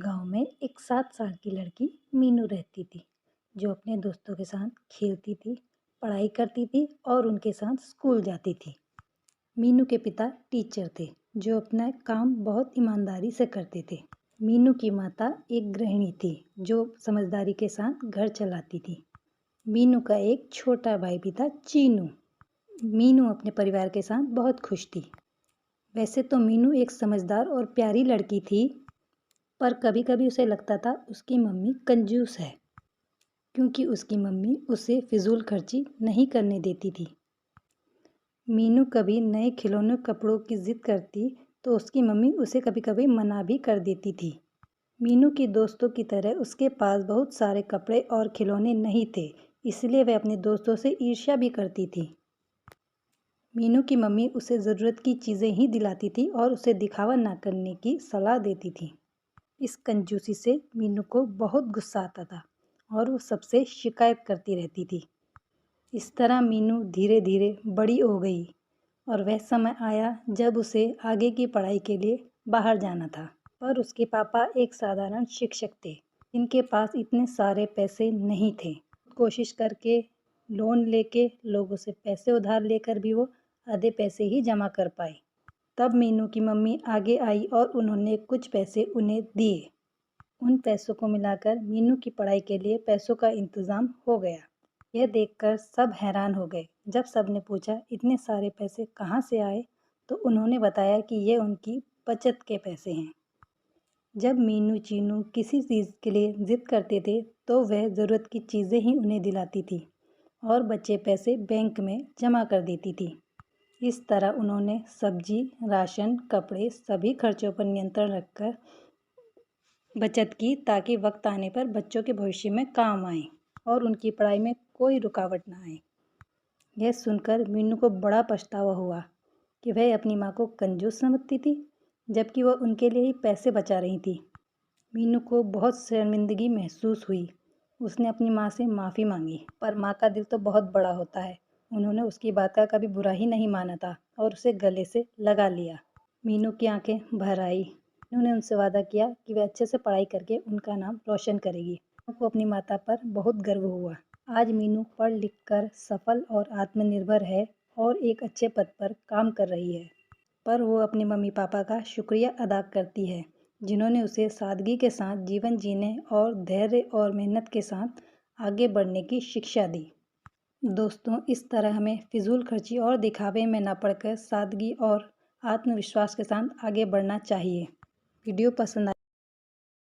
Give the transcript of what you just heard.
गांव में एक 7 साल की लड़की मीनू रहती थी, जो अपने दोस्तों के साथ खेलती थी, पढ़ाई करती थी और उनके साथ स्कूल जाती थी। मीनू के पिता टीचर थे, जो अपना काम बहुत ईमानदारी से करते थे। मीनू की माता एक गृहिणी थी, जो समझदारी के साथ घर चलाती थी। मीनू का एक छोटा भाई भी था, चीनू। मीनू अपने परिवार के साथ बहुत खुश थी। वैसे तो मीनू एक समझदार और प्यारी लड़की थी, पर कभी कभी उसे लगता था उसकी मम्मी कंजूस है, क्योंकि उसकी मम्मी उसे फिजूल खर्ची नहीं करने देती थी। मीनू कभी नए खिलौने कपड़ों की जिद करती तो उसकी मम्मी उसे कभी कभी मना भी कर देती थी। मीनू की दोस्तों की तरह उसके पास बहुत सारे कपड़े और खिलौने नहीं थे, इसलिए वह अपने दोस्तों से ईर्ष्या भी करती थी। मीनू की मम्मी उसे ज़रूरत की चीज़ें ही दिलाती थी और उसे दिखावा ना करने की सलाह देती थी। इस कंजूसी से मीनू को बहुत गुस्सा आता था और वो सबसे शिकायत करती रहती थी। इस तरह मीनू धीरे धीरे बड़ी हो गई और वह समय आया जब उसे आगे की पढ़ाई के लिए बाहर जाना था। पर उसके पापा एक साधारण शिक्षक थे, जिनके पास इतने सारे पैसे नहीं थे। कोशिश करके, लोन लेके, लोगों से पैसे उधार लेकर भी वो आधे पैसे ही जमा कर पाए। तब मीनू की मम्मी आगे आई और उन्होंने कुछ पैसे उन्हें दिए। उन पैसों को मिलाकर मीनू की पढ़ाई के लिए पैसों का इंतज़ाम हो गया। यह देखकर सब हैरान हो गए। जब सब ने पूछा इतने सारे पैसे कहाँ से आए, तो उन्होंने बताया कि ये उनकी बचत के पैसे हैं। जब मीनू चीनू किसी चीज़ के लिए ज़िद करते थे तो वह ज़रूरत की चीज़ें ही उन्हें दिलाती थी और बचे पैसे बैंक में जमा कर देती थी। इस तरह उन्होंने सब्जी, राशन, कपड़े सभी खर्चों पर नियंत्रण रखकर बचत की, ताकि वक्त आने पर बच्चों के भविष्य में काम आए और उनकी पढ़ाई में कोई रुकावट ना आए। यह सुनकर मीनू को बड़ा पछतावा हुआ कि वह अपनी माँ को कंजूस समझती थी, जबकि वह उनके लिए ही पैसे बचा रही थी। मीनू को बहुत शर्मिंदगी महसूस हुई। उसने अपनी माँ से माफ़ी मांगी, पर माँ का दिल तो बहुत बड़ा होता है। उन्होंने उसकी बात का कभी बुरा ही नहीं माना था और उसे गले से लगा लिया। मीनू की आंखें भर आई। उन्होंने उनसे वादा किया कि वह अच्छे से पढ़ाई करके उनका नाम रोशन करेगी। मीनू को अपनी माता पर बहुत गर्व हुआ। आज मीनू पढ़ लिख कर सफल और आत्मनिर्भर है और एक अच्छे पद पर काम कर रही है। पर वो अपने मम्मी पापा का शुक्रिया अदा करती है, जिन्होंने उसे सादगी के साथ जीवन जीने और धैर्य और मेहनत के साथ आगे बढ़ने की शिक्षा दी। दोस्तों, इस तरह हमें फिजूल खर्ची और दिखावे में न पड़कर सादगी और आत्मविश्वास के साथ आगे बढ़ना चाहिए। वीडियो पसंद